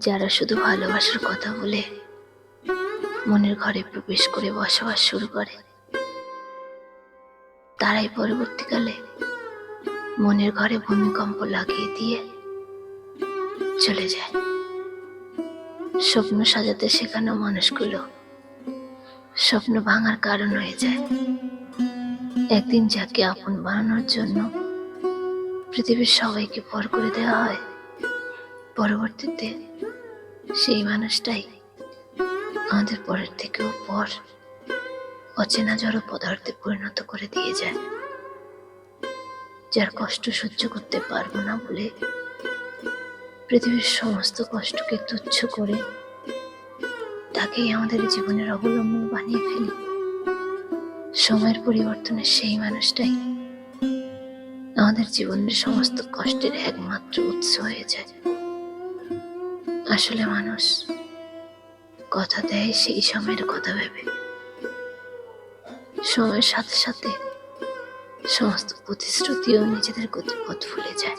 যারা শুধু ভালোবাসার কথা বলে মনের ঘরে প্রবেশ করে বসবাস শুরু করে, তারাই পরবর্তীকালে মনের ঘরে ভূমিকম্প লাগিয়ে দিয়ে চলে যায়। স্বপ্ন সাজাতে শেখানো মানুষগুলো স্বপ্ন ভাঙার কারণ হয়ে যায়। একদিন যাকে আপন বানানোর জন্য পৃথিবীর সবাইকে পর করে দেওয়া হয়, পরবর্তীতে সেই মানুষটাই আমাদের পরের থেকেও পর অচেনা জড় পদার্থে পরিণত করে দিয়ে যায়। যার কষ্ট সহ্য করতে পারবো না বলে পৃথিবীর সমস্ত কষ্টকে তুচ্ছ করে তাকেই আমাদের জীবনের অবলম্বন বানিয়ে ফেলি। সময়ের পরিবর্তনে সেই মানুষটাই আমাদের জীবনের সমস্ত কষ্টের একমাত্র উৎস হয়ে যায়। আসলে মানুষ কথা দেয় সেই সময়ের কথা ভেবে, সময়ের সাথে সাথে সমস্ত প্রতিশ্রুতিও নিজেদের গতিপথ ভুলে যায়।